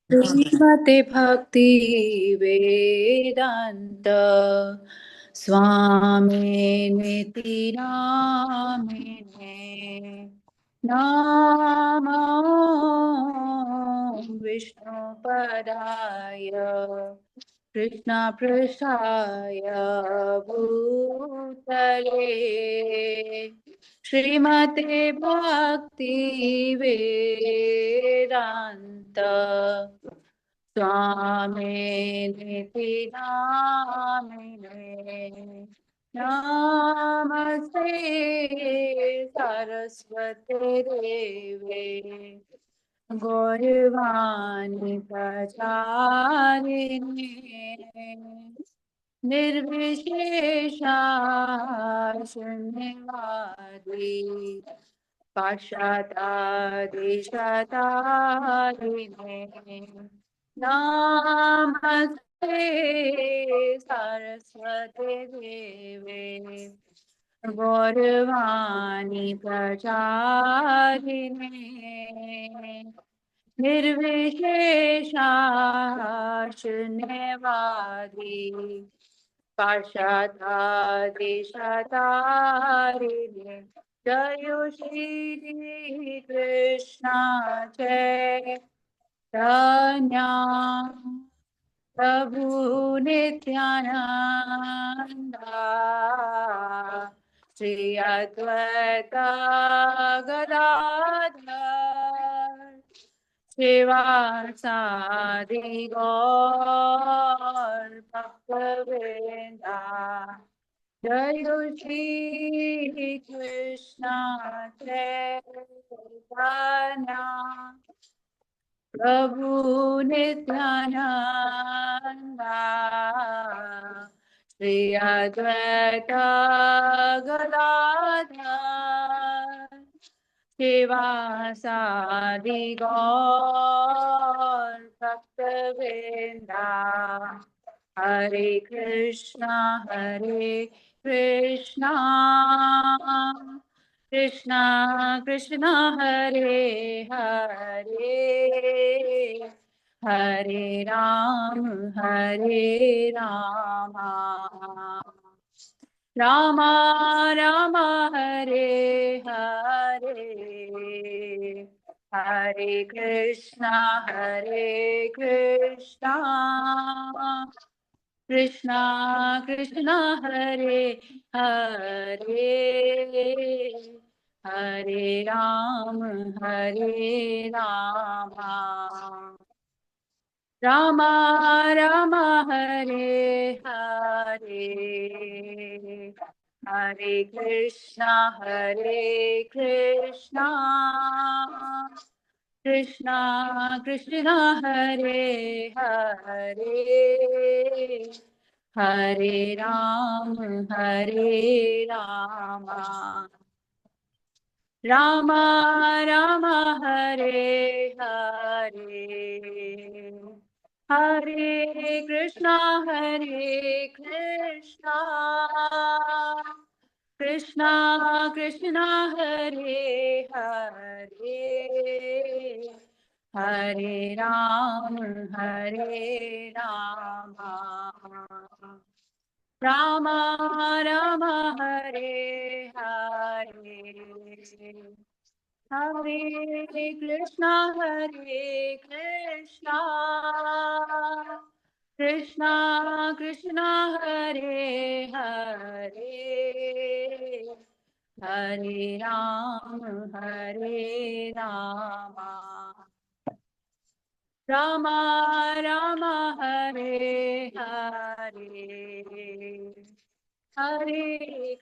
श्रीमते भक्ति वेदांत स्वामी निति नामिने नमो विष्णुपदाय कृष्ण पृष्ठाय भूतले श्रीमते भक्ति वेदांत स्वामिनिति नामिने नमस्ते सरस्वती देवे गौरवाणी प्रचारिणे निर्विशेषा शून्यवादी पाश्चात्यादिशतारिणे नमस्ते सरस्वती देवे गौरवाणी प्रचारिणे निर्विशेषा शून्यवादी पाश्चात्यादिशतारिणे जय श्री कृष्ण चैतन्य प्रभु नित्यानंद श्री अद्वैत गदाधर श्रीवासादि गौर भक्तवृंदा जय श्री कृष्ण चैतन्य प्रभु नित्यानंद श्री अद्वैत गदाधर श्रीवासादि गौर भक्तवृंदा हरे कृष्णा कृष्णा कृष्णा हरे हरे हरे राम राम राम हरे हरे हरे कृष्णा कृष्णा कृष्णा हरे हरे हरे राम राम राम हरे हरे हरे कृष्णा कृष्णा कृष्णा हरे हरे हरे राम राम राम हरे हरे हरे कृष्णा कृष्णा कृष्णा हरे हरे हरे राम राम राम हरे हरे हरे कृष्णा कृष्णा कृष्णा हरे हरे हरे राम राम राम हरे हरे हरे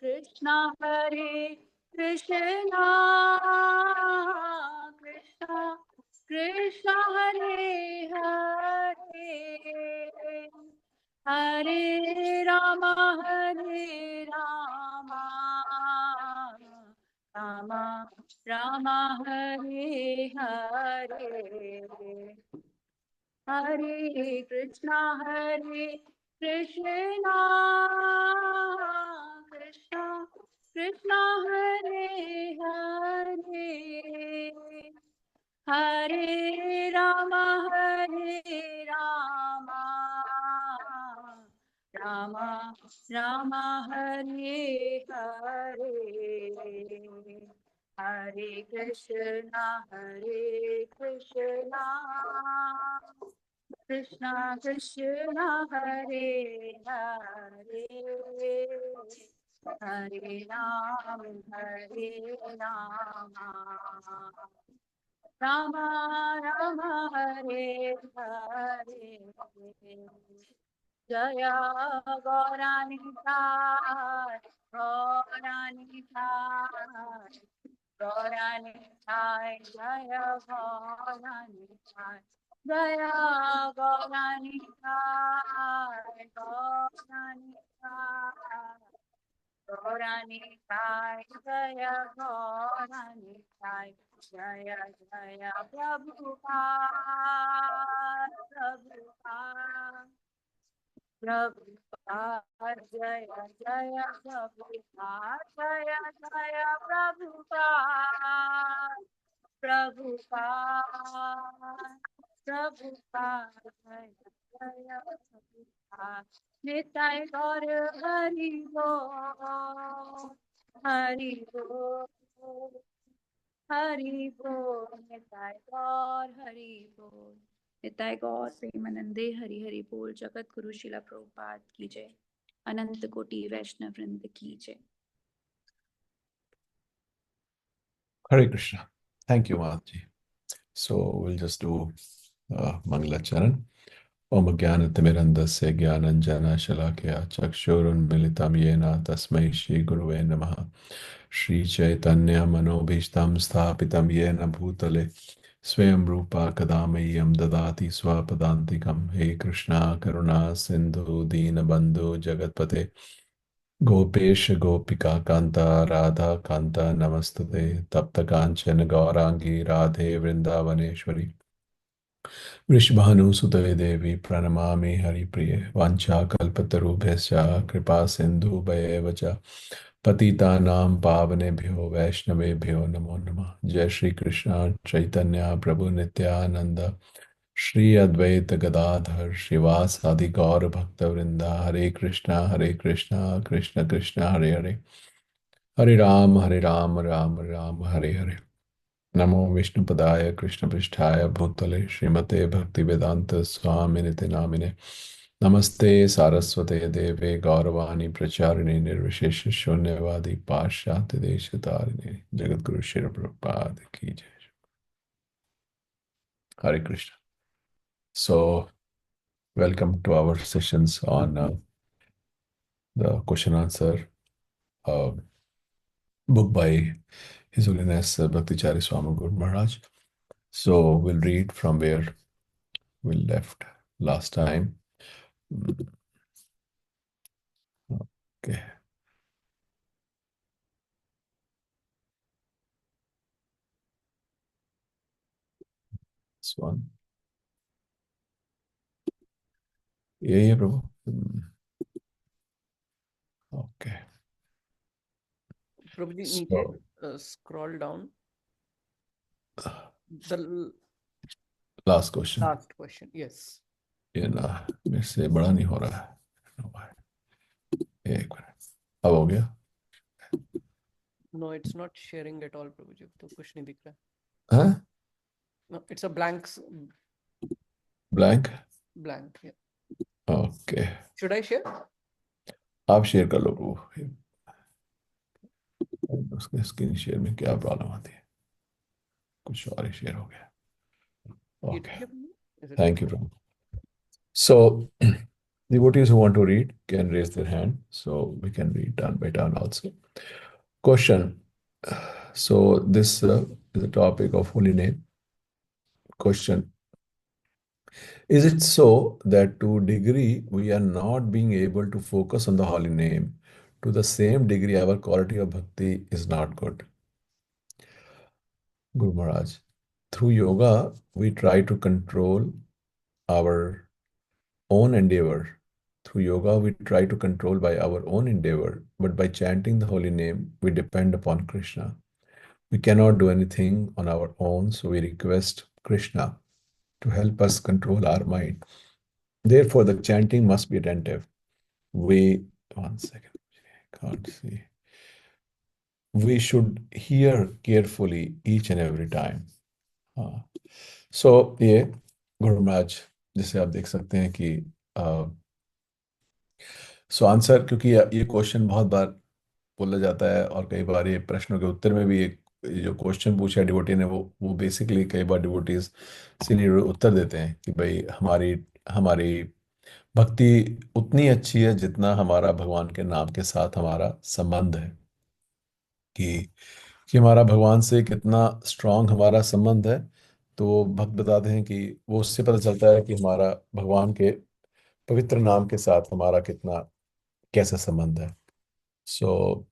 कृष्णा कृष्णा कृष्णा हरे हरे हरे राम राम राम हरे हरे हरे कृष्णा कृष्णा कृष्णा हरे Hare Hare Ram Rama Rama Hare Hare Hare Krishna Krishna Krishna Hare Hare Hare Ram Rama Rama Hare Hare Jaya Gauranithai Gauranithai Gauranithai Jaya Gauranithai Jaya Gauranithai Gauranithai Gauranithai Jaya Gauranithai Jaya Jaya Prabhupada Prabhupada Jaya Jaya Prabhupada Jaya Jaya Prabhupada Prabhupada Prabhupada Jaya Jaya Prabhupada Nitai Gaur Hari Bol Hari Bol Hari Bol Nitai Gaur Hari Bol Nitai गौर प्रेमानंदे हरि हरि बोल जगत गुरु शिला प्रभुपाद की जय अनंत कोटि वैष्णव वृंद की जय Hare Krishna. Thank you, Mahatji. So we'll just do Mangala Charan. Om Jnanatirmirandasya Jnananjana Shalakya Chakshurunmilitam Yena Tasmai Shri Guruve Namaha Shri Chaitanya Manobhishtam Sthapitam Yena Bhutale Swayam Rupa Kadamayam Dadati Swapadantikam He Krishna Karuna Sindhu Dina Bandhu Jagatpate Gopesh Gopika Kanta Radha Kanta Namastute Tapta Kanchana Gaurangi Radhe Vrindavaneshwari Vrishabhanusute Devi Pranamami Haripriye Vancha Kalpatarubhesya Kripa Sindhu Bhayevacha Patitanam Pavanebhyo Vaishnavebhyo Namo Namah Jai Shri Krishna Chaitanya Prabhu Nityananda Shri Advaita Gadadhar Shivasadi Gaur Bhakta Vrinda Hare Krishna Krishna Krishna Hare Hare Hare Ram Ram Ram Hare Hare Namo Vishnu Padaya Krishna Pristhaya Bhutale Srimate Bhakti Vedanta Swaminite Namine Namaste Saraswate Deve Gauravani Pracharini Nirvishesha Shunyavadi Pashati Deshatarine Jagat Guru Shri Prabhupada Ki Jai. Hare Krishna. So, welcome to our sessions on the question answer book by His Holiness Bhaktichari Swami Guru Maharaj. So we'll read from where we left last time. Okay. This one. Yeah, Prabhu. Okay. Prabhuji, So, नीचे scroll down. The last question. last question, yes. ये ना मेरे से बड़ा नहीं हो रहा है. एक मिनट. अब हो गया? No, it's not sharing at all, Prabhuji. तो कुछ नहीं दिख रहा. हाँ? No, it's a blank. Blank? Blank, yeah. Okay. Should I share? आप शेयर कर लो प्रभु. उसके स्क्रीन शेयर में क्या प्रॉब्लम आती है? कुछ और ही शेयर हो गया. Okay. Thank you, Prabhu. So, devotees who want to read can raise their hand, so we can read turn by turn also. Question. So, this is the topic of holy name. Question. Is it so that to degree we are not being able to focus on the holy name, to the same degree our quality of bhakti is not good? Guru Maharaj, through yoga, we try to control our own endeavor. Through yoga, we try to control by our own endeavor, but by chanting the holy name, we depend upon Krishna. We cannot do anything on our own, so we request Krishna to help us control our mind. Therefore, the chanting must be attentive. we one second, can't see, we should hear carefully each and every time. हाँ, सो ये गुरु महाराज जिसे आप देख सकते हैं कि so answer, क्योंकि ये क्वेश्चन बहुत बार बोला जाता है और कई बार ये प्रश्नों के उत्तर में भी एक ये जो क्वेश्चन पूछा डिवोटी ने वो बेसिकली कई बार डिवोटीज सीनियर उत्तर देते हैं कि भाई हमारी हमारी भक्ति उतनी अच्छी है जितना हमारा भगवान के नाम के साथ हमारा संबंध है, कि हमारा भगवान से कितना स्ट्रांग हमारा संबंध है। तो भक्त बताते हैं कि वो उससे पता चलता है कि हमारा भगवान के पवित्र नाम के साथ हमारा कितना कैसा संबंध है। सो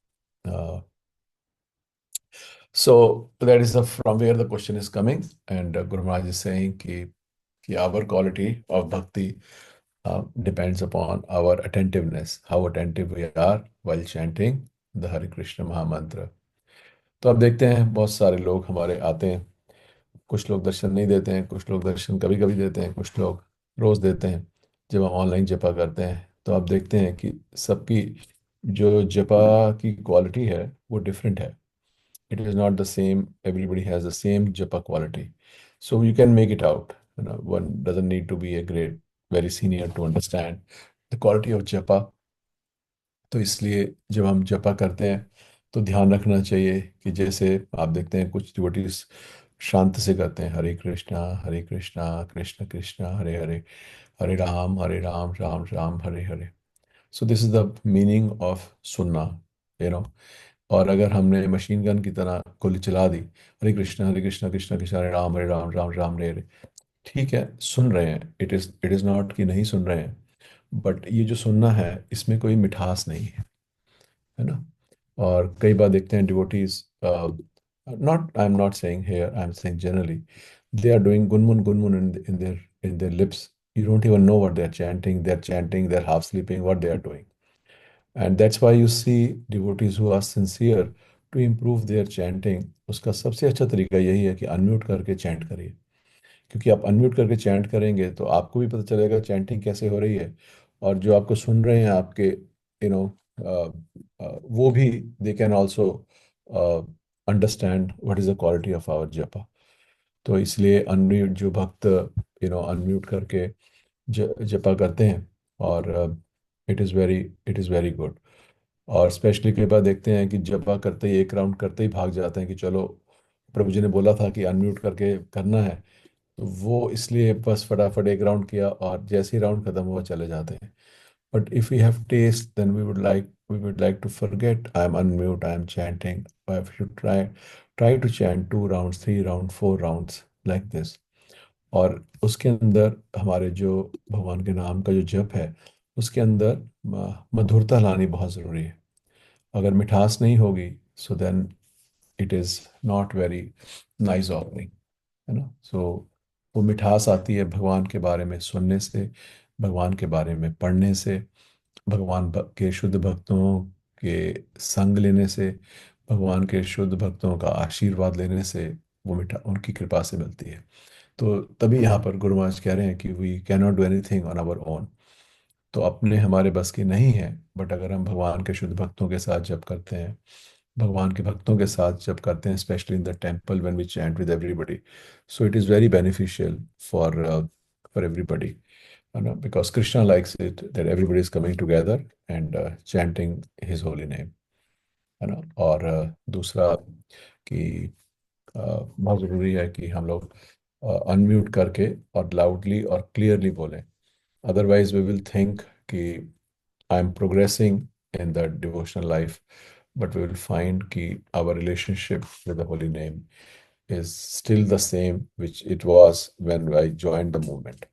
that is from where the question is coming, and Guru Maharaj is saying कि our quality of bhakti depends upon our attentiveness, how attentive we are while chanting the Hare Krishna Mahamantra. तो अब देखते हैं बहुत सारे लोग हमारे आते हैं, कुछ लोग दर्शन नहीं देते हैं, कुछ लोग दर्शन कभी कभी देते हैं, कुछ लोग रोज देते हैं। जब हम ऑनलाइन जपा करते हैं तो आप देखते हैं कि सबकी जो जपा की क्वालिटी है वो डिफरेंट है। it is not the same, everybody has the same japa quality, so you can make it out, one doesn't need to be a great very senior to understand the quality of japa। तो इसलिए जब हम जपा करते हैं तो ध्यान रखना चाहिए कि जैसे आप देखते हैं कुछ डिवोटीज शांत से करते हैं, Hare Krishna Krishna Krishna Hare Hare, Hare Ram Ram Ram Hare Hare. So this is the meaning of सुनना, यू नो। और अगर हमने मशीन गन की तरह गोली चला दी, हरे कृष्णा कृष्ण कृष्ण हरे राम राम राम हरे हरे, ठीक है सुन रहे हैं, इट इज़ नॉट कि नहीं सुन रहे हैं, बट ये जो सुनना है इसमें कोई मिठास नहीं है ना। और कई बार देखते हैं devotees, not I am not saying here, I am saying generally, they are doing गुनमुन गुनमुन in their lips, you don't even know what they're chanting, they're half sleeping, what they are doing. And that's why you see devotees who are sincere to improve their chanting, उसका सबसे अच्छा तरीका यही है कि unmute करके chant करिए। क्योंकि आप अनम्यूट करके चैंट करेंगे तो आपको भी पता चलेगा चैंटिंग कैसे हो रही है, और जो आपको सुन रहे हैं आपके वो भी they can also understand what is the quality of our जपा। तो इसलिए अनम्यूट जो भक्त अनम्यूट करके जपा करते हैं, और इट इज़ वेरी गुड। और स्पेशली कई बार देखते हैं कि जपा करते ही एक राउंड करते ही भाग जाते हैं कि चलो प्रभु जी ने बोला था कि अनम्यूट करके करना है, तो वो इसलिए बस फटाफट एक राउंड किया और जैसे ही राउंड खत्म हुआ चले जाते हैं। But if we have taste then we would like to forget I am unmute, I am chanting, I should try to chant 2 rounds, 3 round, 4 rounds like this. और उसके अंदर हमारे जो भगवान के नाम का जो जप है उसके अंदर मधुरता लानी बहुत ज़रूरी है। अगर मिठास नहीं होगी so then it is not very nice offering, है ना। सो वो मिठास आती है भगवान के बारे में सुनने से, भगवान के बारे में पढ़ने से, के शुद्ध भक्तों के संग लेने से, भगवान के शुद्ध भक्तों का आशीर्वाद लेने से, वो मिठा उनकी कृपा से मिलती है। तो तभी यहाँ पर गुरु महाराज कह रहे हैं कि we can not do anything on our own. तो अपने हमारे बस की नहीं है, बट अगर हम भगवान के शुद्ध भक्तों के साथ जब करते हैं, भगवान के भक्तों के साथ जब करते हैं, specially in the temple when we chant with everybody, so it is very beneficial for everybody, है ना, because Krishna likes it that everybody is coming together and chanting his holy name, है ना। और दूसरा कि बहुत ज़रूरी है कि हम लोग अनम्यूट करके और लाउडली और क्लियरली बोलें, अदरवाइज वी विल थिंक कि I am progressing in the devotional life, but we will find कि our relationship with the holy name is still the same which it was when I joined the movement.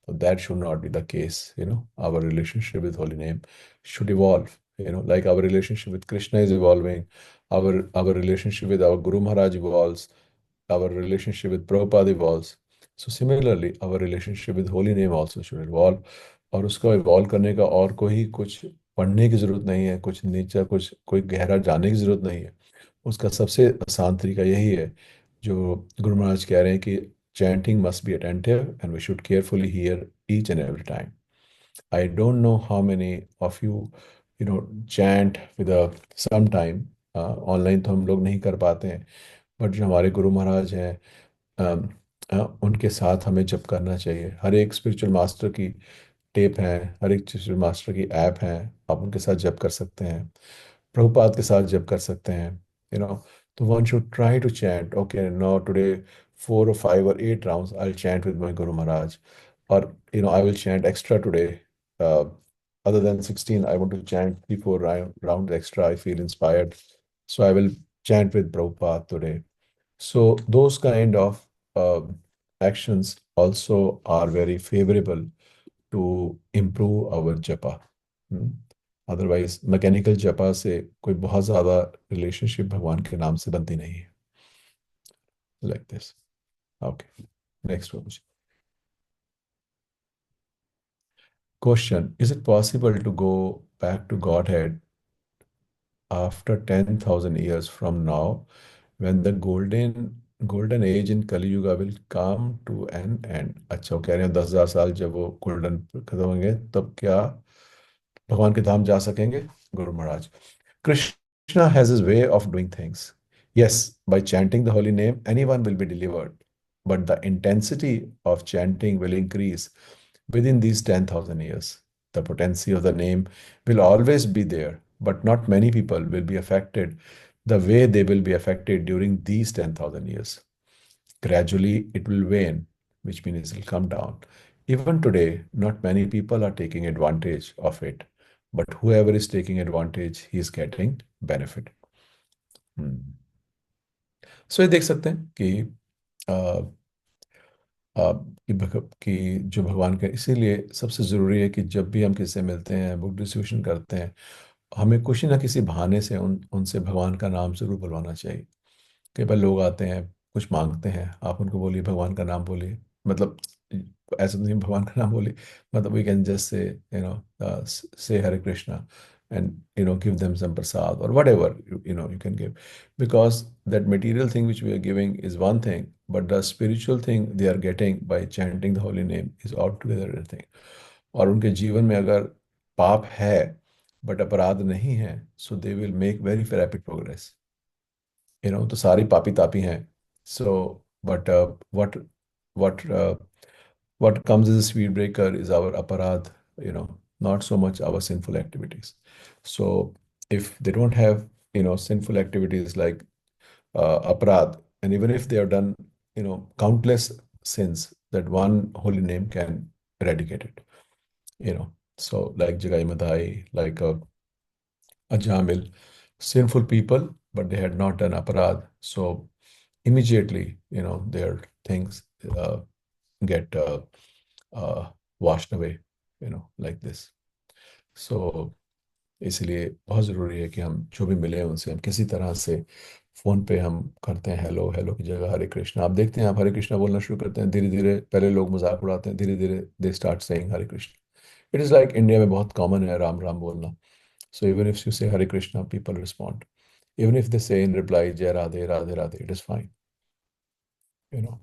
So that should not be the case, our relationship with holy name should evolve, like our relationship with Krishna is evolving, our relationship with our Guru Maharaj evolves, our relationship with Prabhupada evolves. So similarly, our relationship with holy name also should evolve. और उसको evolve करने का और कोई कुछ पढ़ने की ज़रूरत नहीं है, कुछ नीचा कुछ कोई गहरा जानने की ज़रूरत नहीं है। उसका सबसे आसान तरीका यही है जो गुरु महाराज कह रहे हैं कि chanting must be attentive and we should carefully hear each and every time. I don't know how many of you chant with a some time. Online तो हम लोग नहीं कर पाते हैं, बट जो हमारे गुरु महाराज हैं, अम, उनके साथ हमें जप करना चाहिए। हर एक स्पिरिचुअल मास्टर की टेप है, हर एक स्पिरिचुअल मास्टर की ऐप है, आप उनके साथ जप कर सकते हैं, प्रभुपाद के साथ जप कर सकते हैं। यू नो तो one should try to chant, okay no today 4 or 5 or 8 rounds I'll chant with my Guru Maharaj, or I will chant extra today. Other than 16, I want to chant 3 4 rounds extra. I feel inspired, so I will chant with Prabhupada today. So those kind of actions also are very favorable to improve our japa. Hmm. Otherwise mechanical जपा से कोई बहुत ज़्यादा relationship भगवान के नाम से बनती नहीं है। Like this. Okay, next one. Question, is it possible to go back to Godhead after 10,000 years from now, when the golden age in Kali Yuga will come to an end? अच्छा, वो कह रहे हैं 10,000 साल जब वो golden खत्म होंगे तब क्या भगवान के धाम जा सकेंगे? Guru Maharaj, Krishna has his way of doing things. Yes, by chanting the holy name, anyone will be delivered. But the intensity of chanting will increase within these 10,000 years. The potency of the name will always be there, but not many people will be affected the way they will be affected during these 10,000 years. Gradually, it will wane, which means it will come down. Even today, not many people are taking advantage of it, but whoever is taking advantage, he is getting benefit. सो ये देख सकते हैं कि आ, कि जो भगवान का, इसीलिए सबसे ज़रूरी है कि जब भी हम किसी से मिलते हैं, बुक डिस्ट्रीब्यूशन करते हैं, हमें किसी ना किसी बहाने से उनसे भगवान का नाम जरूर बुलवाना चाहिए। कई बार लोग आते हैं, कुछ मांगते हैं, आप उनको बोलिए भगवान का नाम बोलिए, मतलब ऐसा नहीं भगवान का नाम बोलिए, मतलब वी कैन जस्ट से से हरे Krishna and give them some prasad or whatever you can give, because that material thing which we are giving is one thing, but the spiritual thing they are getting by chanting the holy name is altogether a thing. और उनके जीवन में अगर पाप है but अपराध नहीं है, so they will make very rapid progress. तो सारी पापी तापी हैं। So but what what comes as a speed breaker is our aparad, not so much our sinful activities. So if they don't have sinful activities like aparad, and even if they have done countless sins, that one holy name can eradicate it. So like Jagai Madai, like Ajamil, sinful people, but they had not done aparad. So immediately, their things get uh, washed away, like this. So इसलिए बहुत ज़रूरी है कि हम जो भी मिले उनसे हम किसी तरह से फ़ोन पे हम करते हैं हेलो, हेलो की जगह हरे कृष्णा। आप देखते हैं, आप हरे कृष्णा बोलना शुरू करते हैं, धीरे धीरे पहले लोग मजाक उड़ाते हैं, धीरे धीरे they start saying Hare Krishna. It is like India में बहुत कॉमन है राम राम बोलना। So even if you say Hare Krishna, people respond. Even if they say in reply Jai Radhe, Radhe, Radhe, it is fine. You know.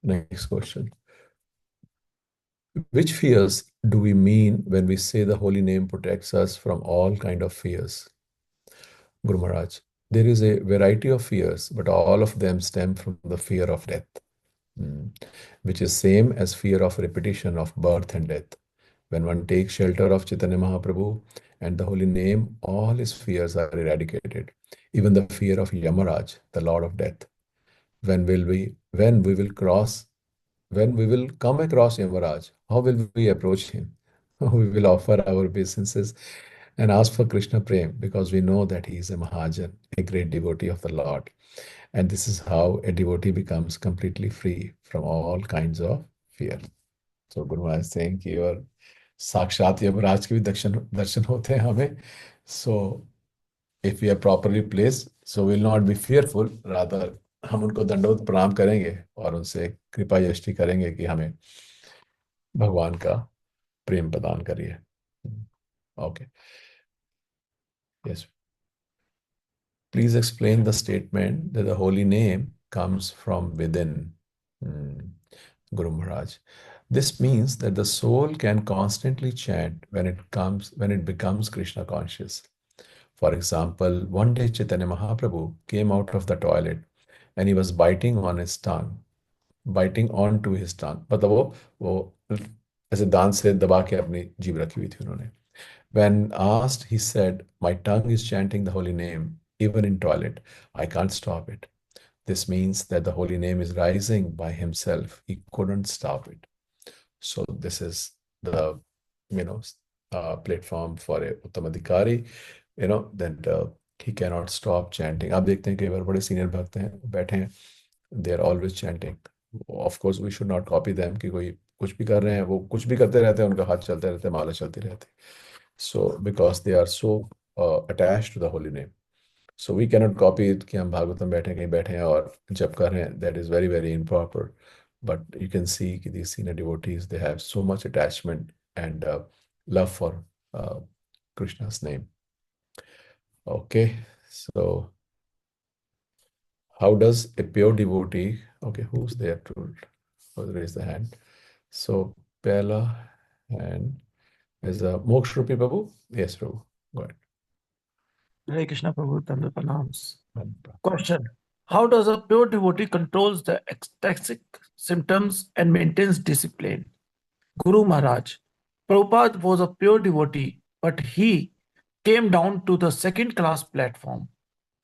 Next question. Which fears do we mean when we say the holy name protects us from all kind of fears? Guru Maharaj, there is a variety of fears, but all of them stem from the fear of death, which is same as fear of repetition of birth and death. When one takes shelter of Chaitanya Mahaprabhu and the holy name, all his fears are eradicated. Even the fear of Yamaraj, the Lord of Death. When we will come across Yamaraj, how will we approach him? We will offer our obeisances and ask for Krishna Prem, because we know that he is a Mahajan, a great devotee of the Lord. And this is how a devotee becomes completely free from all kinds of fear. So Guru Maharaj is saying कि और साक्षात यमराज के भी दर्शन होते हैं हमें. So if we are properly placed, so we will not be fearful, rather हम उनको दंडवत प्रणाम करेंगे और उनसे कृपा यष्टि करेंगे कि हमें भगवान का प्रेम प्रदान करिए. Okay. Yes. Please explain the statement that the holy name comes from within. Guru Maharaj. This means that the soul can constantly chant when it becomes Krishna conscious. For example, one day Chaitanya Mahaprabhu came out of the toilet and he was biting onto his tongue. मतलब वो ऐसे दांत से दबा के अपनी जीभ रखी हुई थी उन्होंने. When asked, he said, "My tongue is chanting the holy name, even in toilet. I can't stop it." This means that the holy name is rising by himself. He couldn't stop it. So this is the, you know, platform for a Uttamadhikari, that he cannot stop chanting. आप देखते हैं कई बार बड़े senior भक्त हैं बैठे हैं, they are always chanting. Of course, we should not copy them कि कोई कुछ भी कर रहे हैं वो कुछ भी करते रहते हैं, उनका हाथ चलते रहते हैं, माला चलती रहती है. So because they are so attached to the holy name. So we cannot copy it कि हम भागवतम बैठे कहीं बैठे हैं और जप कर रहे हैं. That is very, very improper. But you can see कि these senior devotees, they have so much attachment and love for Krishna's name. Okay, so how does a pure devotee, okay, who's there to raise the hand? So Pella and is Moksha Rupi Babu? Yes, Prabhu. Go ahead. Hare Krishna Prabhu, Tanda Pranams. Prabhu. Question. How does a pure devotee controls the ecstatic symptoms and maintains discipline? Guru Maharaj. Prabhupada was a pure devotee, but he came down to the second class platform.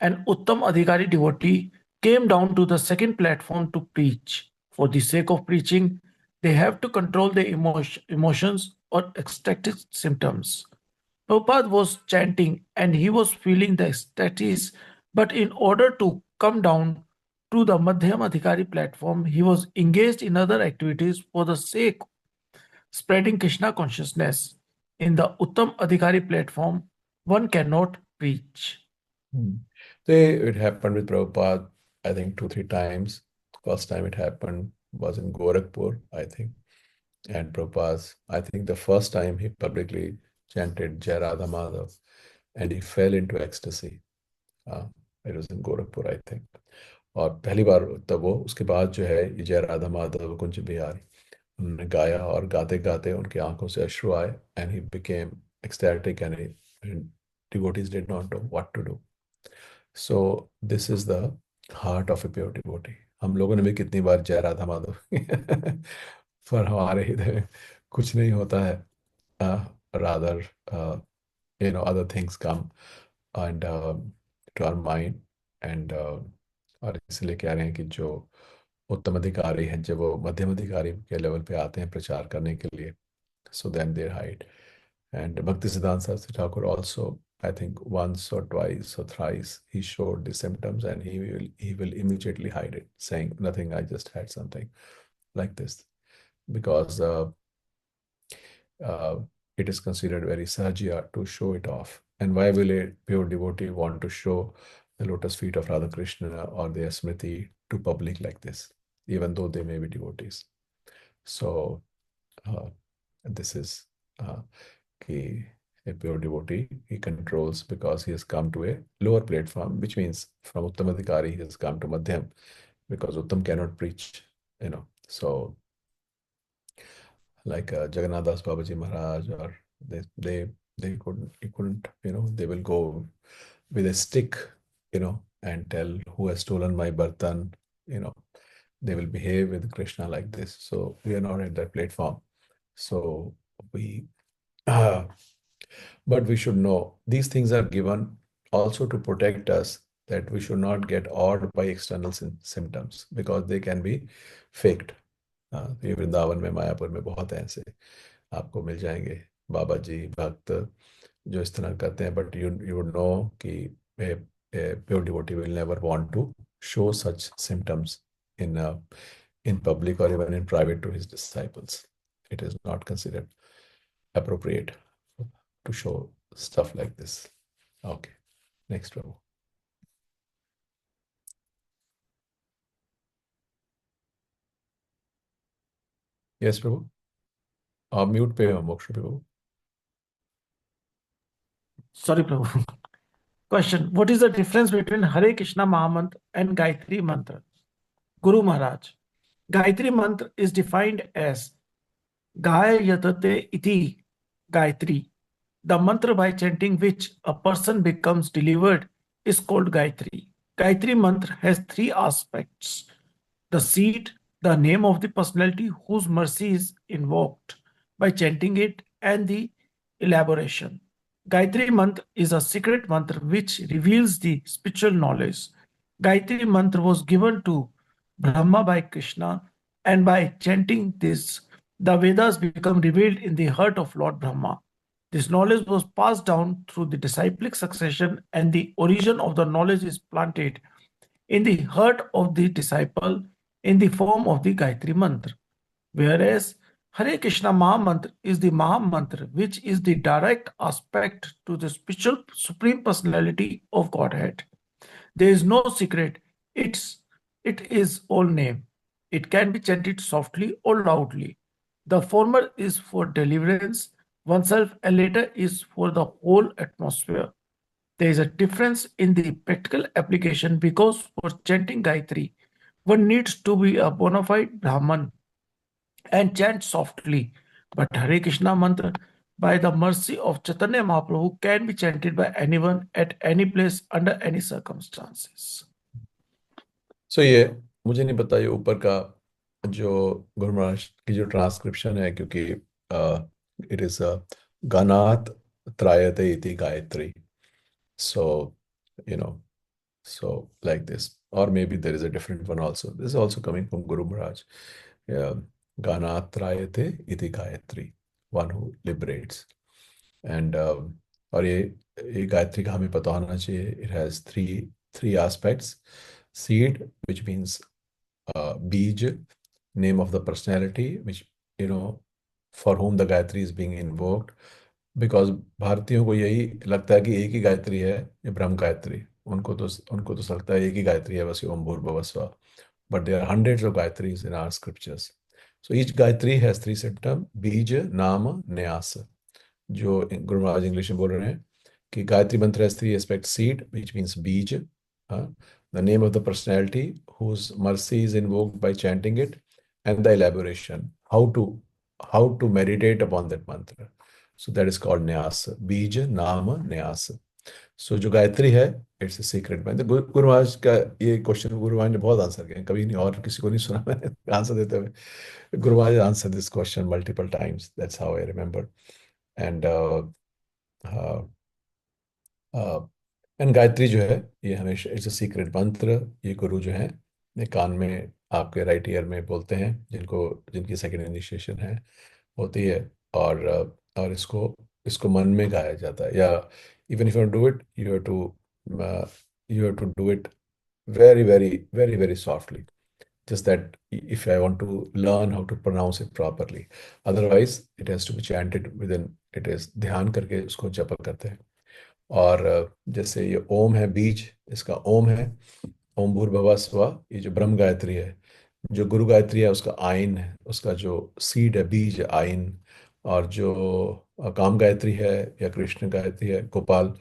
An Uttam Adhikari devotee came down to the second platform to preach. For the sake of preaching, they have to control their emotions or ecstatic symptoms. Prabhupada was chanting and he was feeling the ecstasies, but in order to come down to the Madhyam Adhikari platform, he was engaged in other activities for the sake of spreading Krishna consciousness. In the Uttam Adhikari platform, one cannot preach. It happened with Prabhupada, I think 2-3 times. First time it happened was in Gorakhpur, I think. And Prabhupada, I think the first time he publicly chanted Jai Radha Madhav and he fell into ecstasy. It was in Gorakhpur, I think. और पहली बार तब वो उसके बाद जो है ये जय राधा माधव कुंज बिहारी उन्होंने गाया और गाते गाते उनकी आंखों से अश्रु आए and he became ecstatic and devotees did not know what to do. So this is the heart of a pure devotee. हम लोगों ने भी कितनी बार जय राधा माधव पर हमारे हृदय में कुछ नहीं होता है. Rather, other things come and to our mind and और इसलिए कह रहे हैं कि जो उत्तम अधिकारी हैं जब वो मध्यम अधिकारी के लेवल पे आते हैं प्रचार करने के लिए, so then they hide. And Bhaktisiddhanta Saraswati Thakur also, I think once or twice or thrice, he showed the symptoms and he will immediately hide it, saying nothing, I just had something like this, because it is considered very sahaja to show it off. And why will a pure devotee want to show the lotus feet of Radha Krishna or their Smriti to public like this, even though they may be devotees? So this is a pure devotee, he controls because he has come to a lower platform, which means from Uttam Adhikari he has come to Madhyam, because Uttam cannot preach, So like Jagannath Das Babaji Maharaj, or they couldn't, they will go with a stick, and tell who has stolen my bartan, they will behave with Krishna like this. So we are not at that platform. So but we should know these things are given also to protect us, that we should not get awed by external symptoms because they can be faked. ये वृंदावन में मायापुर में बहुत हैं ऐसे आपको मिल जाएंगे बाबा जी भक्त जो इस तरह करते हैं, but you would know कि a pure devotee will never want to show such symptoms in public or even in private to his disciples. It is not considered appropriate to show stuff like this. Okay, next Prabhu. Yes, Prabhu. Mute पे Moksha Prabhu. Sorry, Prabhu. Question. What is the difference between Hare Krishna Mahamantra and Gayatri Mantra? Guru Maharaj. Gayatri mantra is defined as Gayatate iti Gayatri. The mantra by chanting which a person becomes delivered is called Gayatri. Gayatri mantra has three aspects: the seed, the name of the personality whose mercy is invoked by chanting it, and the elaboration. Gayatri mantra is a secret mantra which reveals the spiritual knowledge. Gayatri mantra was given to Brahma by Krishna, and by chanting this, the Vedas become revealed in the heart of Lord Brahma. This knowledge was passed down through the disciplic succession, and the origin of the knowledge is planted in the heart of the disciple in the form of the Gayatri Mantra. Whereas Hare Krishna Maha Mantra is the Maha Mantra, which is the direct aspect to the spiritual Supreme Personality of Godhead. There is no secret. It is all name. It can be chanted softly or loudly. The former is for deliverance oneself, and later is for the whole atmosphere. There is a difference in the practical application because for chanting Gayatri, one needs to be a bona fide Brahman and chant softly. But Hare Krishna mantra, by the mercy of Chaitanya Mahaprabhu, can be chanted by anyone at any place under any circumstances. सो ये मुझे नहीं पता ये ऊपर का जो गुरु महाराज की जो ट्रांसक्रिप्शन है, क्योंकि इट इज गानात त्रायते इति गायत्री. सो you know so like this, or maybe there is a different one also. This is also coming from Guru Maharaj. Ganat trayate iti gayatri, one who liberates. And और ये गायत्री का हमें पता होना चाहिए. It has three aspects: seed, which means beej, name of the personality, which for whom the Gayatri is being invoked. Because भारतीयों को यही लगता है कि एक ही गायत्री है, ये ब्रह्म गायत्री. उनको तो लगता है एक ही गायत्री है, बस ये ओम भूर्भुवः स्वः. But there are hundreds of Gayatris in our scriptures. So each Gayatri has three symptom: beej, naam, न्यास. जो गुरु महाराज इंग्लिश में बोल रहे हैं कि Gayatri mantra has three aspect: seed, which means beej, the name of the personality whose mercy is invoked by chanting it, and the elaboration, how to meditate upon that mantra. So that is called न्यास. बीज, नाम, न्यास. सो जो गायत्री है, it's a secret मैंने गुरु महाराज का ये question Guru Maharaj ने बहुत आंसर किया, कभी नहीं और किसी को नहीं सुना मैंने आंसर देते हुए. Guru Maharaj answer this question multiple times. That's how I remember. And Gayatri जो है ये हमेशा इट्स ए सीक्रेट मंत्र. ये गुरु जो है ये कान में आपके राइट ईयर में बोलते हैं, जिनकी सेकंड इनिशिएशन है होती है. और इसको मन में गाया जाता है. या even if you do it, you have to do it very very very very softly, just that if I want to learn how to pronounce it properly. Otherwise it has to be chanted within, it is ध्यान करके उसको जप करते हैं. और जैसे ये ओम है बीज, इसका ओम है ओम भूर्भुवः स्वः. ये जो ब्रह्म गायत्री है, जो गुरु गायत्री है उसका आइन है, उसका जो सीड है बीज आइन. और जो काम गायत्री है या कृष्ण गायत्री है गोपाल,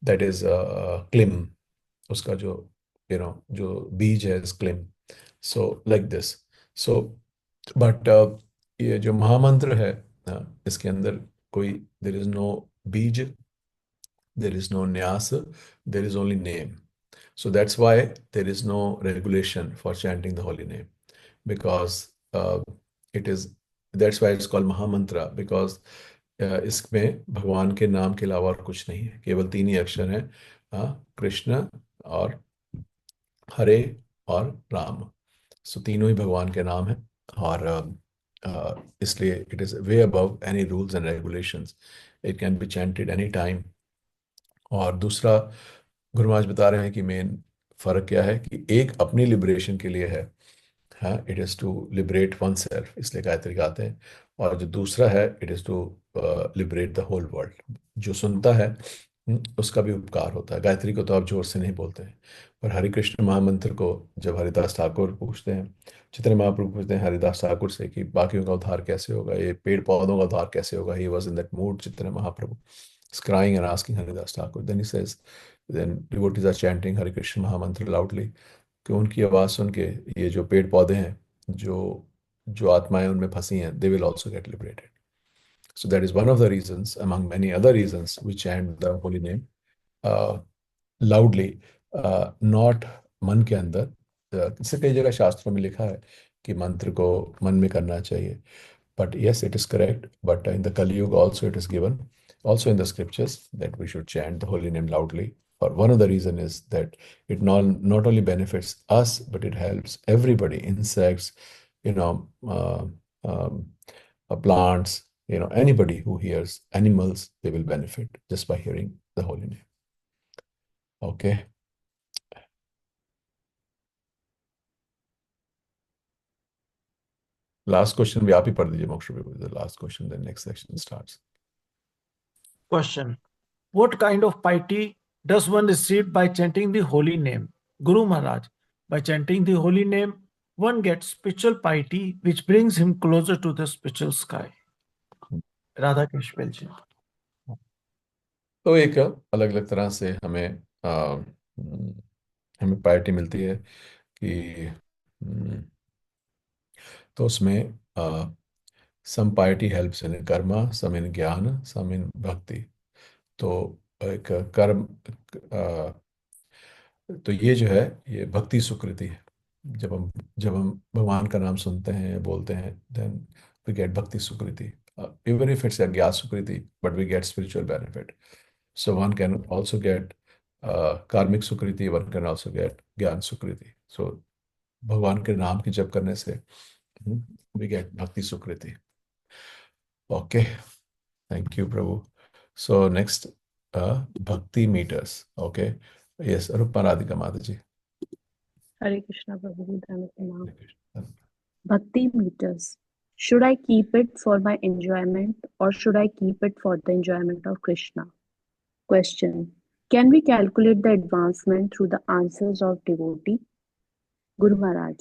दैट इज क्लिम. उसका जो जो बीज है इज क्लिम. So like this. So but ये जो महामंत्र है, इसके अंदर कोई देयर इज नो बीज, देयर इज नो न्यास, there is only name. So that's why there is no regulation for chanting the holy name, because that's why it's called Mahamantra, because इसमें भगवान के नाम के अलावा और कुछ नहीं है, केवल तीन ही अक्षर हैं, कृष्ण और हरे और राम. सो तीनों ही भगवान के नाम हैं. और इसलिए it is way above any rules and regulations. It can be chanted any time. और दूसरा गुरु महाराज बता रहे हैं कि मेन फर्क क्या है, कि एक अपनी लिबरेशन के लिए है, हाँ, it is to liberate oneself, इसलिए गायत्री गाते हैं. और जो दूसरा है, it is to liberate the whole world. जो सुनता है उसका भी उपकार होता है. गायत्री को तो आप जोर से नहीं बोलते हैं, पर हरे कृष्ण महामंत्र को जब हरिदास ठाकुर पूछते हैं, चैतन्य महाप्रभु पूछते हैं हरिदास ठाकुर से कि बाकियों का उद्धार कैसे होगा, ये पेड़ पौधों का उद्धार कैसे होगा, he was in that mood, Chaitanya Mahaprabhu is crying and asking Haridas Thakur. Then he says, then devotees are chanting Hare Krishna Mahamantra loudly. कि उनकी आवाज़ सुन के ये जो पेड़ पौधे हैं जो जो आत्माएं उनमें फंसी हैं, they will also get liberated. So that is one of the reasons, among many other reasons, we chant the holy name uh, loudly, not मन के अंदर। इससे कई जगह शास्त्रों में लिखा है कि मंत्र को मन में करना चाहिए, but yes, it is correct. But in the Kali Yuga also it is given, also in the scriptures, that we should chant the holy name loudly. Or one of the reason is that it not only benefits us, but it helps everybody, insects, you know, plants, anybody who hears, animals, they will benefit just by hearing the holy name. Okay. Last question भी आप ही पढ़ दीजिए मोक्ष प्रभु, the last question, then next section starts. Question. What kind of piety does one receive by chanting the holy name? Guru Maharaj, by chanting the holy name, one gets spiritual piety which brings him closer to the spiritual sky. Radha Keshwal ji. तो एक अलग अलग तरह से हमें party मिलती है कि तो उसमें some party helps in karma, some in jnana, some इन भक्ति। तो एक कर्म तो ये जो है, ये भक्ति सुकृति है। जब हम भगवान का नाम सुनते हैं, बोलते हैं, then we get bhakti sukriti. Even if it's a jnana sukriti, but we get spiritual benefit. So one can also get karmic sukriti, one can also get ज्ञान सुकृति। So भगवान के नाम की जप करने से we get bhakti sukriti. Okay, thank you Prabhu. So next, bhakti meters. Okay, yes, Rupa Radhika Mataji. Hare Krishna Prabhu. Bhakti meters. Should I keep it for my enjoyment or should I keep it for the enjoyment of Krishna? Question. Can we calculate the advancement through the answers of devotee? Guru Maharaj.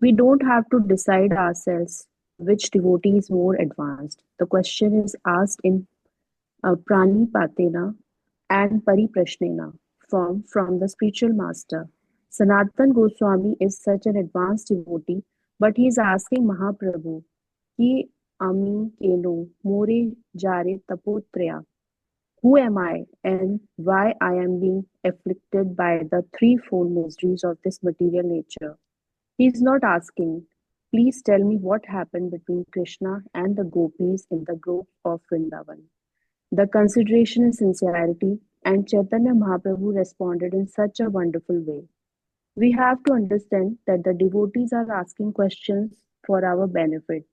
We don't have to decide ourselves which devotee is more advanced. The question is asked in Prani Patena and Pariprashnena from the spiritual master. Sanatan Goswami is such an advanced devotee, but he is asking Mahaprabhu, Ki ami keno more jare tapotraya. Who am I and why I am being afflicted by the threefold miseries of this material nature? He is not asking, please tell me what happened between Krishna and the gopis in the grove of Vrindavan. The consideration is sincerity, and Chaitanya Mahaprabhu responded in such a wonderful way. We have to understand that the devotees are asking questions for our benefit,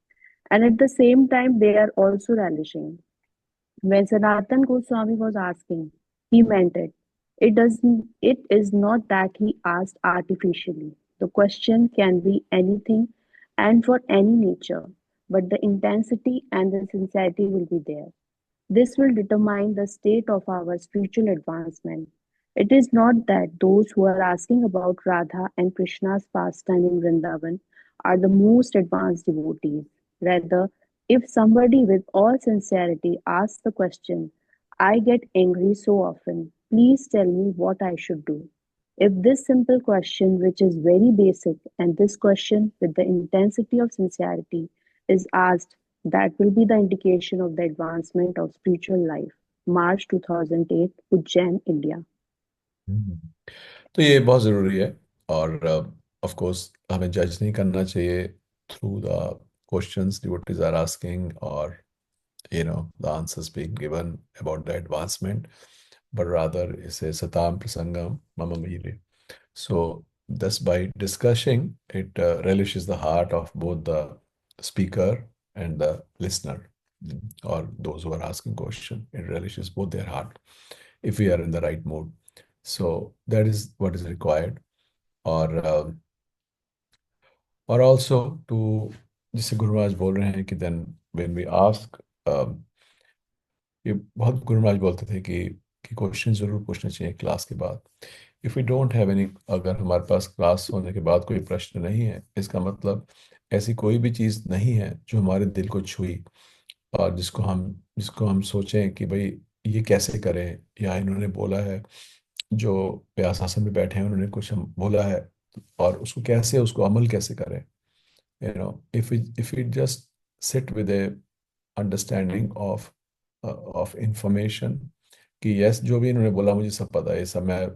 and at the same time, they are also relishing. When Sanatan Goswami was asking, he meant it. It is not that he asked artificially. The question can be anything and for any nature, but the intensity and the sincerity will be there. This will determine the state of our spiritual advancement. It is not that those who are asking about Radha and Krishna's pastime in Vrindavan are the most advanced devotees. Rather, if somebody with all sincerity asks the question, I get angry so often, please tell me what I should do. If this simple question, which is very basic, and this question with the intensity of sincerity is asked, that will be the indication of the advancement of spiritual life. March 2008, Ujjain, India. तो ये बहुत ज़रूरी है, और of course हमें जज नहीं करना चाहिए through the questions devotees are asking, or the answers being given about the advancement, but rather is a satam prasangam mama mire. So thus by discussing it, relishes the heart of both the speaker and the listener, or those who are asking question. It relishes both their heart if we are in the right mood. So that is what is required. और also to, जिसे गुरु महाराज बोल रहे हैं कि then when we ask, ये बहुत गुरु महाराज बोलते थे कि क्वेश्चन जरूर पूछने चाहिए क्लास के बाद। If we don't have any, अगर हमारे पास क्लास होने के बाद कोई प्रश्न नहीं है, इसका मतलब ऐसी कोई भी चीज़ नहीं है जो हमारे दिल को छुई और जिसको हम सोचें कि भाई ये कैसे करें, या इन्होंने बोला है, जो व्यास आसन में बैठे हैं उन्होंने कुछ हम बोला है, और उसको अमल कैसे करें। if we just sit with a understanding of information कि यस जो भी इन्होंने बोला मुझे सब पता है, ये सब मैं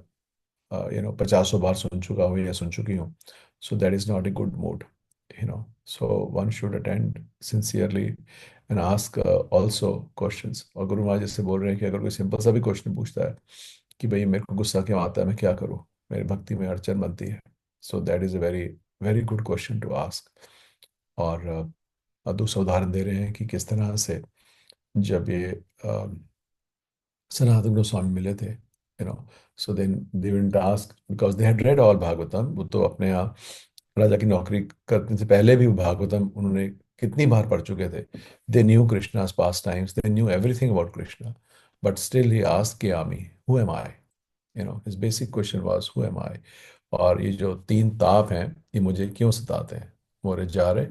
50 बार सुन चुका हूँ या सुन चुकी हूँ. So that is not a good mood. So one should attend sincerely and ask also questions. और गुरु महाराज जैसे बोल रहे हैं कि अगर कोई सिंपल सा भी क्वेश्चन पूछता है कि भाई मेरे को गुस्सा क्यों आता है, मैं क्या करूँ, मेरी भक्ति में अड़चन बनती है, so that is a very very good question to ask. और दूसरा उदाहरण दे रहे हैं कि किस तरह से जब ये सनातन गोस्वामी मिले थे, so then they didn't ask because they had read all Bhagavatam. वो तो अपने यहाँ राजा की नौकरी करने से पहले भी वो भागवतम उन्होंने कितनी बार पढ़ चुके थे. They knew Krishna's pastimes, they knew everything about Krishna, but still he asked Kiyami, who am I? His basic question was, who am I? और ये जो 3 ताप हैं ये मुझे क्यों सताते हैं, मोरे जा रहे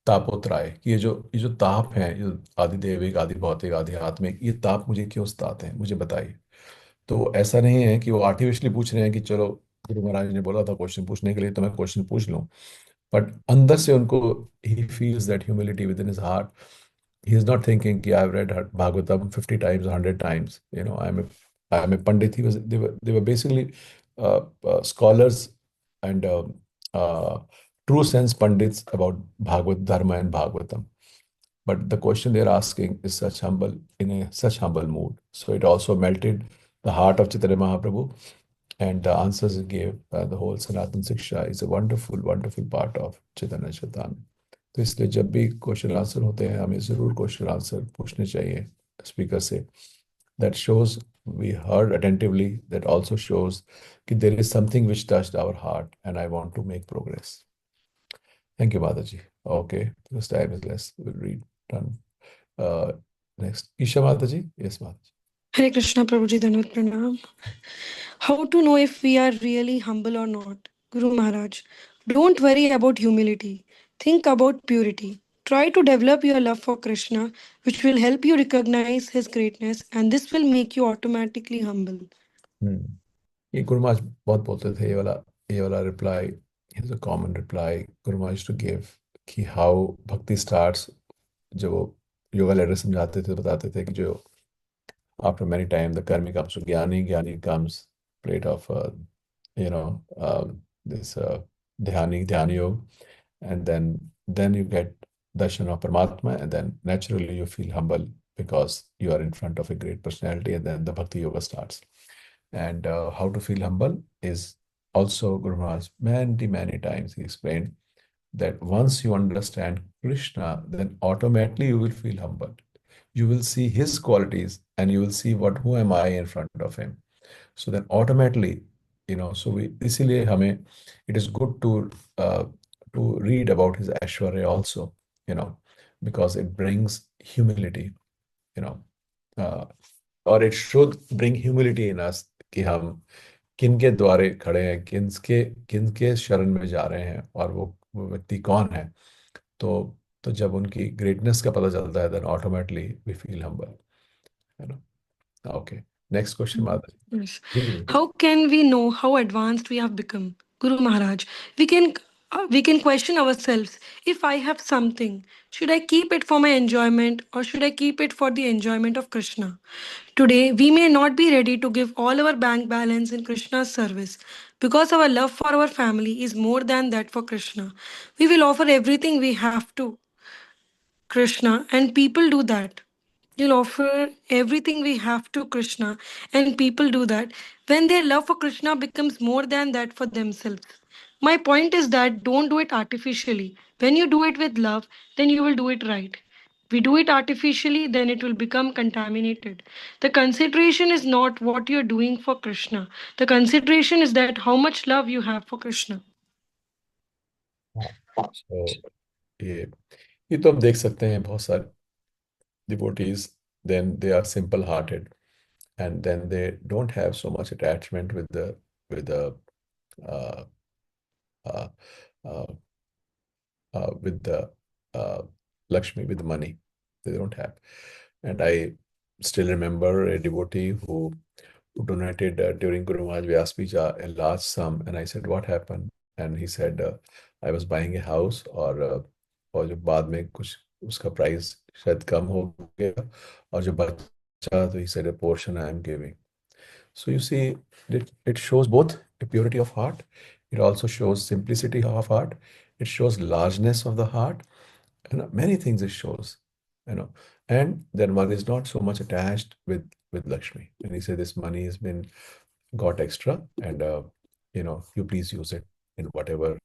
तापोत्राय, कि ये जो ताप हैं, ये आदि देविक, आदि भौतिक, आदि आत्मिक, ये ताप मुझे क्यों सताते हैं, मुझे बताइए. तो ऐसा नहीं है कि वो आर्टिफिशियली पूछ रहे हैं कि चलो गुरु महाराज ने बोला था क्वेश्चन पूछने के लिए तो मैं क्वेश्चन पूछ लूं, बट अंदर से उनको he feels that humility with in his heart. He is not thinking कि I've read Bhagavatam 50 times, 100 times. I'm a Pandit. They were basically scholars and true sense Pandits about Bhagavad Dharma and Bhagavatam. But the question they're asking is such humble mood. So it also melted the heart of Chaitanya Mahaprabhu, and the answers he gave, the whole Sanatan Siksha is a wonderful, wonderful part of Chaitanya Charitamrita. तो इसलिए जब भी question answer होते हैं हमें ज़रूर question answer पूछने चाहिए स्पीकर से. That shows we heard attentively, that also shows कि there is something which touched our heart and I want to make progress. Thank you Mata ji. Okay, this time is less, will read done. Next Isha Mata ji. Yes माता जी. Hare Krishna Prabhuji, Dandavat Pranam. How to know if we are really humble or not? Guru Maharaj, don't worry about humility. Think about purity. Try to develop your love for Krishna, which will help you recognize his greatness, and this will make you automatically humble. ये गुरु महाराज बहुत बोलते थे, ये वाला reply is a common reply Guru Maharaj to give कि how भक्ति starts. जब वो योगा लेटर समझाते थे, बताते थे कि जो after many time the karmi comes to Gyani comes plate of this Dhyana Yoga, and then you get darshan of Paramatma, and then naturally you feel humble because you are in front of a great personality, and then the Bhakti Yoga starts. And how to feel humble is also Guru Maharaj many times he explained that once you understand Krishna, then automatically you will feel humble. You will see his qualities and you will see who am I in front of him. So then automatically, so इसीलिए हमें it is good to read about his Aishwarya also, because it brings humility, or it should bring humility in us कि हम किनके द्वारे खड़े हैं, किनके शरण में जा रहे हैं और वो व्यक्ति कौन है. तो जब उनकी ग्रेटनेस का पता चलता है, then automatically we feel humble. Okay. Next question, Madhuri. Yes. How can we know how advanced we have become? Guru Maharaj, we can question ourselves. If I have something, should I keep it for my enjoyment or should I keep it for the enjoyment of Krishna? Today, we may not be ready to give all our bank balance in Krishna's service because our love for our family is more than that for Krishna. We will offer everything we have to Krishna, and people do that. You'll offer everything we have to Krishna, and people do that when their love for Krishna becomes more than that for themselves. My point is that don't do it artificially. When you do it with love, then you will do it right. We do it artificially, then it will become contaminated. The consideration is not what you're doing for Krishna. The consideration is that how much love you have for Krishna. So ये तो हम देख सकते हैं बहुत सारे devotees, then they are simple hearted and then they don't have so much attachment with the uh, uh, uh, with the Lakshmi, with the money. They don't have. And I still remember a devotee who donated during Guru Maharaj Vyas Puja a large sum, and I said, what happened? And he said, I was buying a house or और जो बाद में कुछ उसका price शायद कम हो गया, और जो बचा तो ही said a portion I am giving. So you see, it shows both a purity of heart. It also shows simplicity of heart. It shows largeness of the heart. Many things it shows, you know. And then one is not so much attached with Lakshmi. And he said, this money has been got extra, and you please use it in whatever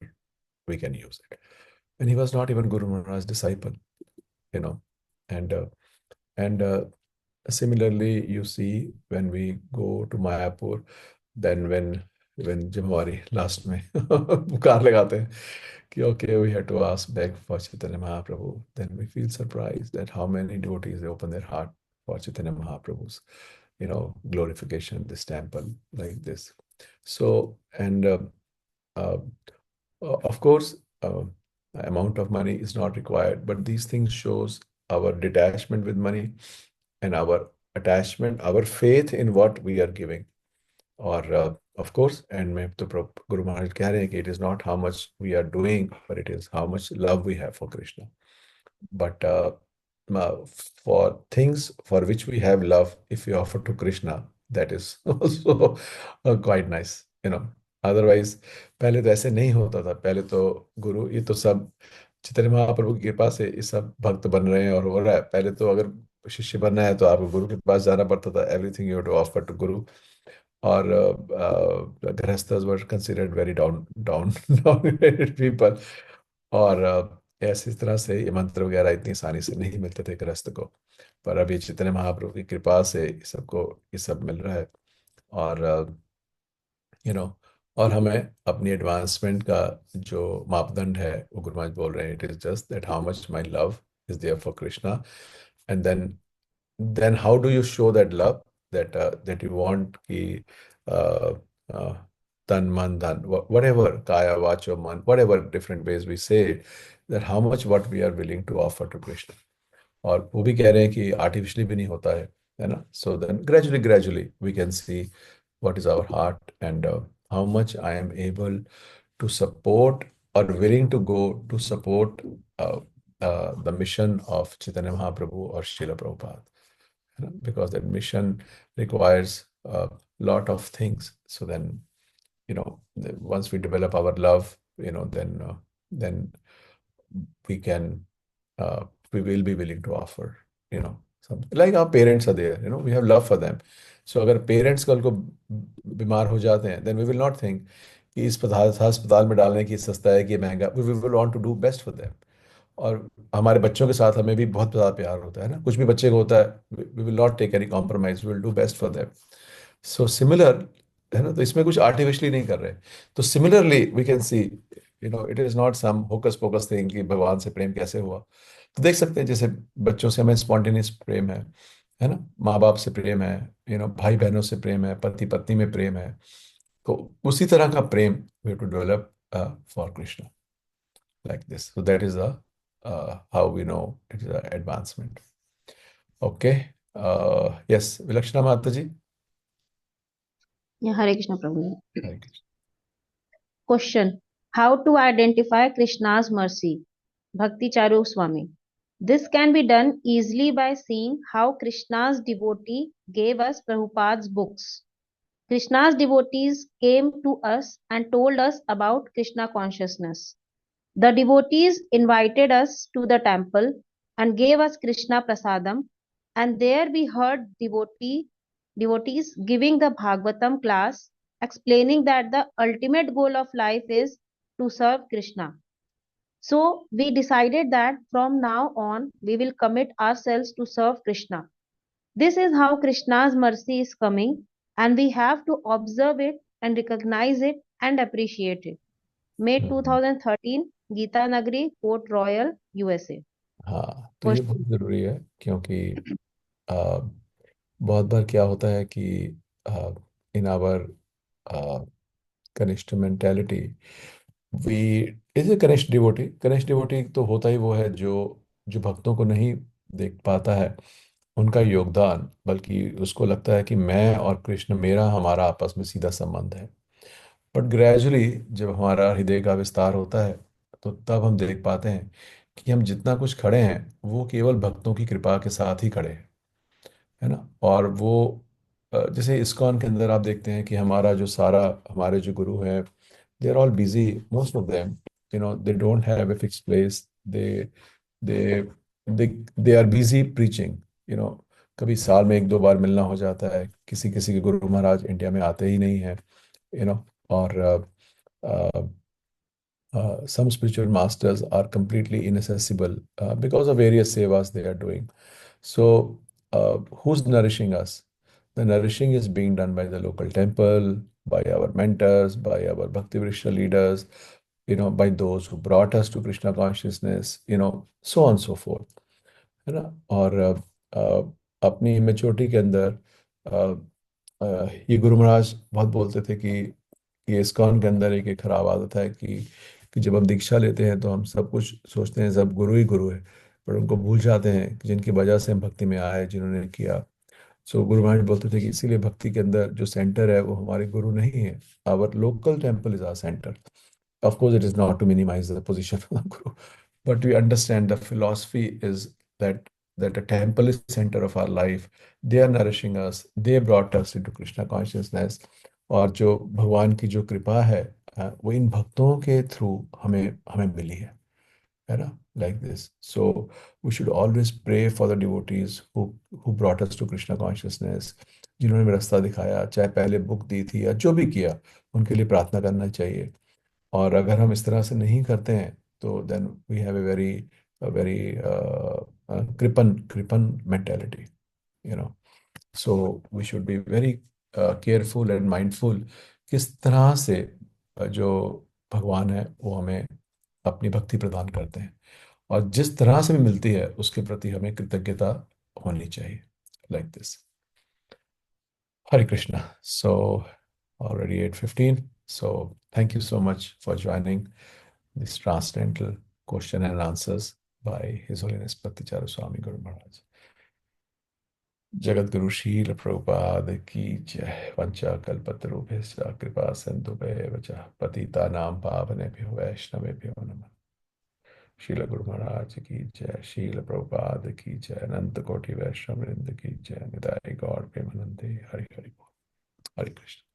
we can use it. And he was not even Guru Maharaj's disciple, you know. And similarly, you see, when we go to Mayapur, then when जब हमारी last में पुकार लगाते हैं कि okay, we had to ask beg for Chaitanya Mahaprabhu, then we feel surprised that how many devotees they open their heart for Chaitanya Mahaprabhu's glorification, this temple like this. So, and uh, of course, amount of money is not required, but these things shows our detachment with money and our attachment, our faith in what we are giving. और of course, and में तो गुरु महाराज कह रहे हैं कि it is not how much we are doing, but it is how much love we have for Krishna. But for things for which we have love, if we offer to Krishna, that is also quite nice, you know. Otherwise, पहले तो ऐसे नहीं होता था. पहले तो गुरु, ये तो सब चैतन्य महाप्रभु की कृपा से ये सब भक्त बन रहे हैं और हो रहा है. पहले तो अगर शिष्य बनना है तो आपको गुरु के पास जाना पड़ता था. Everything you to offer to guru. और गृहस्थस were considered very down people. और ऐसी तरह से ये मंत्र वगैरह इतनी आसानी से नहीं मिलते थे गृहस्थ को. पर अभी चैतन्य महाप्रभु की कृपा से सबको ये सब मिल रहा है. और और हमें अपनी एडवांसमेंट का जो मापदंड है वो गुरु महाराज बोल रहे हैं, it is just that how much my love is there for Krishna. And then how do you show that love, that you want ki tan man dhan, whatever, kaya vacho man, whatever different ways we say it, that how much what we are willing to offer to Krishna. और वो भी कह रहे हैं कि artificially भी नहीं होता है ना. So then gradually we can see what is our heart and how much I am able to support or willing to go to support the mission of Chaitanya Mahaprabhu or Srila Prabhupada. Because that mission requires a lot of things. So then, once we develop our love, then we can, we will be willing to offer, something. Like our parents are there, we have love for them. So अगर parents कल को बीमार हो जाते हैं, then we will not think कि इस अस्पताल में डालने की सस्ता है कि महंगा. We will want to do best for them. और हमारे बच्चों के साथ हमें भी बहुत ज़्यादा प्यार होता है ना. कुछ भी बच्चे को होता है, we will not take any compromise, we will do best for them. So similar है ना. तो इसमें कुछ आर्टिफिशियली नहीं कर रहे. तो similarly we can see, it is not some hocus pocus thing कि भगवान से प्रेम कैसे हुआ. तो देख सकते हैं जैसे बच्चों से हमें स्पॉन्टेनियस प्रेम है ना. माँ बाप से प्रेम है, भाई बहनों से प्रेम है, पति पत्नी में प्रेम है. तो उसी तरह का प्रेम we have to develop for Krishna like this. So that is how we know it is an advancement. Okay. Yes, Vilakshana Mataji. Yeah, Hare Krishna Prabhu. Hare Krishna. Question: how to identify Krishna's mercy? Bhakti Charu Swami. This can be done easily by seeing how Krishna's devotee gave us Prabhupada's books. Krishna's devotees came to us and told us about Krishna consciousness. The devotees invited us to the temple and gave us Krishna Prasadam, and there we heard devotees giving the Bhagavatam class, explaining that the ultimate goal of life is to serve Krishna. So we decided that from now on we will commit ourselves to serve Krishna. This is how Krishna's mercy is coming, and we have to observe it and recognize it and appreciate it. May 2013, Gita नगरी, port royal, USA. हाँ, तो ये बहुत जरूरी है क्योंकि बहुत बार क्या होता है कि इन आवर कनिष्ठ मेंटेलिटी वी इज ए कनिष्ठ डिवोटी तो होता ही वो है जो भक्तों को नहीं देख पाता है उनका योगदान, बल्कि उसको लगता है कि मैं और कृष्ण हमारा आपस में सीधा संबंध है. बट ग्रेजुअली जब हमारा हृदय का विस्तार होता है तो तब हम देख पाते हैं कि हम जितना कुछ खड़े हैं वो केवल भक्तों की कृपा के साथ ही खड़े हैं, है ना। और वो जैसे इस्कॉन के अंदर आप देखते हैं कि हमारा जो सारा हमारे जो गुरु हैं, they are all busy, most of them, they don't have a fix place, they they they are busy preaching, you know कभी साल में एक दो बार मिलना हो जाता है, किसी किसी के गुरु महाराज इंडिया में आते ही नहीं है, और some spiritual masters are completely inaccessible because of various sevas they are doing. So, who's nourishing us? The nourishing is being done by the local temple, by our mentors, by our Bhakti Vrishya leaders, by those who brought us to Krishna consciousness, so on and so forth. है ना। और अपनी immaturity के अंदर ये गुरु महाराज बहुत बोलते थे कि ये इस्कॉन के अंदर एक खराब आदत है कि जब हम दीक्षा लेते हैं तो हम सब कुछ सोचते हैं सब गुरु ही गुरु है, पर उनको भूल जाते हैं कि जिनकी वजह से हम भक्ति में आए, जिन्होंने किया। सो गुरु महाराज बोलते थे कि इसीलिए भक्ति के अंदर जो सेंटर है वो हमारे गुरु नहीं है, our local temple is our centre. Of course, it is not to minimize the position of the guru, but we understand the philosophy is that the temple is center of our life. They are nourishing us. They brought us into Krishna consciousness. और जो भगवान की जो कृपा है वो इन भक्तों के थ्रू हमें हमें मिली है ना, like this. So we should always pray for the devotees who brought us to Krishna consciousness, जिन्होंने हमें रास्ता दिखाया, चाहे पहले बुक दी थी या जो भी किया, उनके लिए प्रार्थना करना चाहिए। और अगर हम इस तरह से नहीं करते हैं तो then we have a very kripan kripan mentality, you know. So we should be very careful and mindful किस तरह से जो भगवान है वो हमें अपनी भक्ति प्रदान करते हैं, और जिस तरह से भी मिलती है उसके प्रति हमें कृतज्ञता होनी चाहिए, like this. Hare Krishna. So already 8:15. So thank you so much for joining this transcendental question and answers by His Holiness Bhakticharu Swami Guru Maharaj. Jagat Guru Srila Prabhupada ki jai. Vancha kalpatarubhesya kripa sindhubheva patitanam pavanebhyo vaishnavebhyo namah. Srila Guru Maharaj ki jai. Srila Prabhupada ki jai. Ananta Koti Vaishnava Vrinda ki jai. Nidai Gaur Premanande. Hari Hari Bol. Hare Krishna.